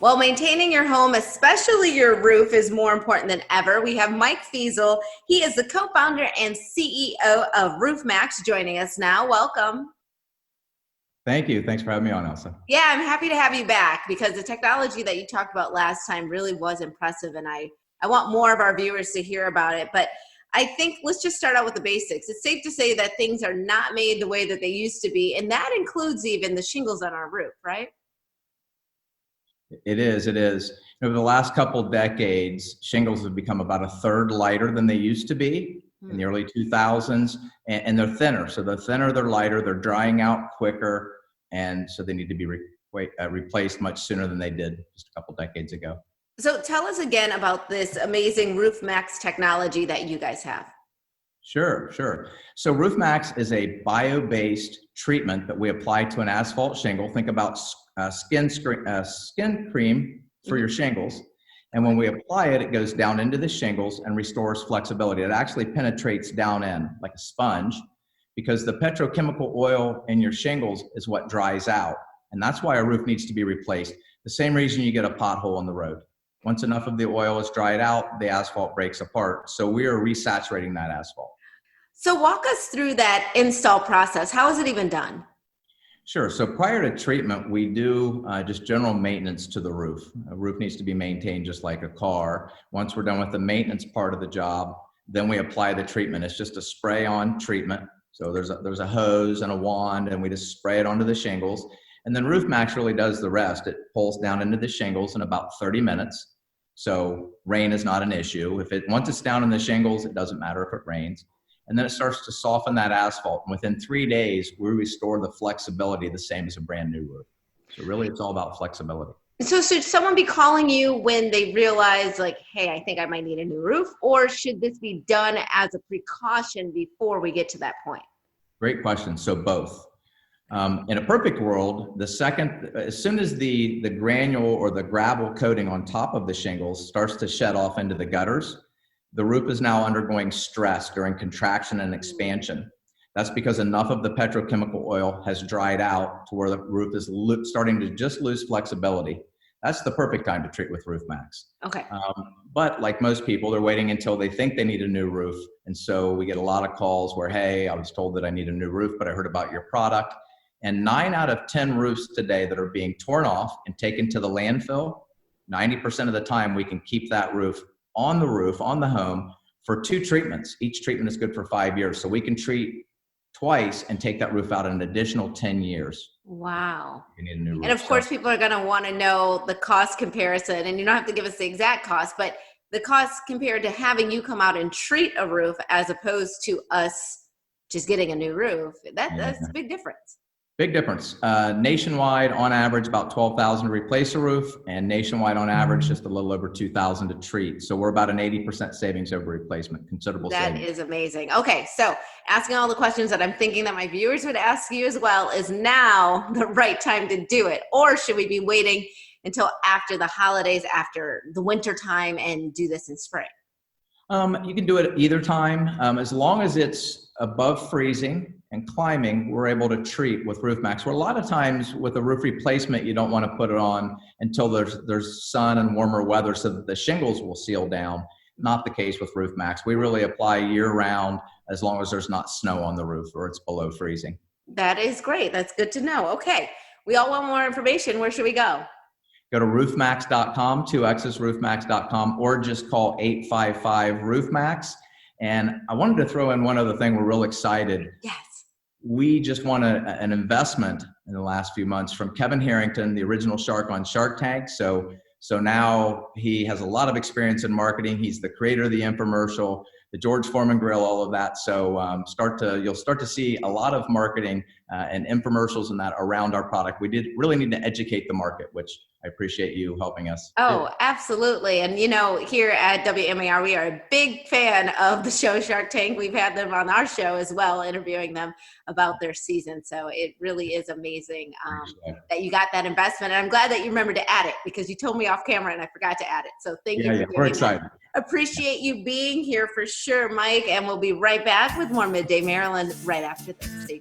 Well, maintaining your home, especially your roof, is more important than ever. We have Mike Feasel. He is the co-founder and CEO of Maxx joining us now. Welcome. Thank you. Thanks for having me on, Elsa. Yeah, I'm happy to have you back because the technology that you talked about last time really was impressive, and I want more of our viewers to hear about it. But I think let's just start out with the basics. It's safe to say that things are not made the way that they used to be, and that includes even the shingles on our roof, right? It is. Over the last couple decades, shingles have become about a third lighter than they used to be in the early 2000s, and they're thinner. So the thinner, they're lighter, they're drying out quicker, and so they need to be replaced much sooner than they did just a couple decades ago. So tell us again about this amazing Maxx technology that you guys have. Sure. So Maxx is a bio-based treatment that we apply to an asphalt shingle. Think about skin cream for your shingles. And when we apply it, it goes down into the shingles and restores flexibility. It actually penetrates down in like a sponge because the petrochemical oil in your shingles is what dries out. And that's why a roof needs to be replaced. The same reason you get a pothole on the road. Once enough of the oil is dried out, the asphalt breaks apart. So we are resaturating that asphalt. So walk us through that install process. How is it even done? Sure. So prior to treatment, we do just general maintenance to the roof. A roof needs to be maintained just like a car. Once we're done with the maintenance part of the job, then we apply the treatment. It's just a spray-on treatment. So there's a hose and a wand, and we just spray it onto the shingles. And then Maxx really does the rest. It pulls down into the shingles in about 30 minutes. So rain is not an issue. Once it's down in the shingles, it doesn't matter if it rains. And then it starts to soften that asphalt. And within 3 days, we restore the flexibility the same as a brand new roof. So really, it's all about flexibility. So should someone be calling you when they realize like, hey, I think I might need a new roof? Or should this be done as a precaution before we get to that point? Great question. So both. In a perfect world, as soon as the granule or the gravel coating on top of the shingles starts to shed off into the gutters, the roof is now undergoing stress during contraction and expansion. That's because enough of the petrochemical oil has dried out to where the roof is starting to just lose flexibility. That's the perfect time to treat with Maxx. Okay. But like most people, they're waiting until they think they need a new roof. And so we get a lot of calls where, hey, I was told that I need a new roof, but I heard about your product. And 9 out of 10 roofs today that are being torn off and taken to the landfill, 90% of the time we can keep that roof on the home for 2 treatments. Each treatment is good for 5 years. So we can treat twice and take that roof out an additional 10 years. Wow. You need a new roof. And of course, people are going to want to know the cost comparison. And you don't have to give us the exact cost, but the cost compared to having you come out and treat a roof as opposed to us just getting a new roof. That's a big difference. Big difference. Nationwide, on average, about $12,000 to replace a roof, and nationwide, on average, just a little over $2,000 to treat. So we're about an 80% savings over replacement. Considerable savings. That is amazing. Okay, so asking all the questions that I'm thinking that my viewers would ask you as well, is now the right time to do it? Or should we be waiting until after the holidays, after the winter time, and do this in spring? You can do it either time. As long as it's above freezing and climbing, we're able to treat with Maxx. Where a lot of times with a roof replacement, you don't want to put it on until there's sun and warmer weather so that the shingles will seal down. Not the case with Maxx. We really apply year round as long as there's not snow on the roof or it's below freezing. That is great. That's good to know. Okay, we all want more information. Where should we go? Go to roofmax.com, 2x's roofmax.com, or just call 855-ROOF-MAX. And I wanted to throw in one other thing. We're real excited. Yes. We just won an investment in the last few months from Kevin Harrington, the original shark on Shark Tank. So now he has a lot of experience in marketing. He's the creator of the infomercial, the George Foreman grill, all of that. So you'll start to see a lot of marketing and infomercials and that around our product. We did really need to educate the market, which I appreciate you helping us. Oh, absolutely. And here at WMAR, we are a big fan of the show Shark Tank. We've had them on our show as well, interviewing them about their season. So it really is amazing that you got that investment. And I'm glad that you remembered to add it because you told me off camera and I forgot to add it. So thank you. Yeah, we're excited. Appreciate you being here for sure, Mike. And we'll be right back with more Midday Maryland right after this. Stay tuned.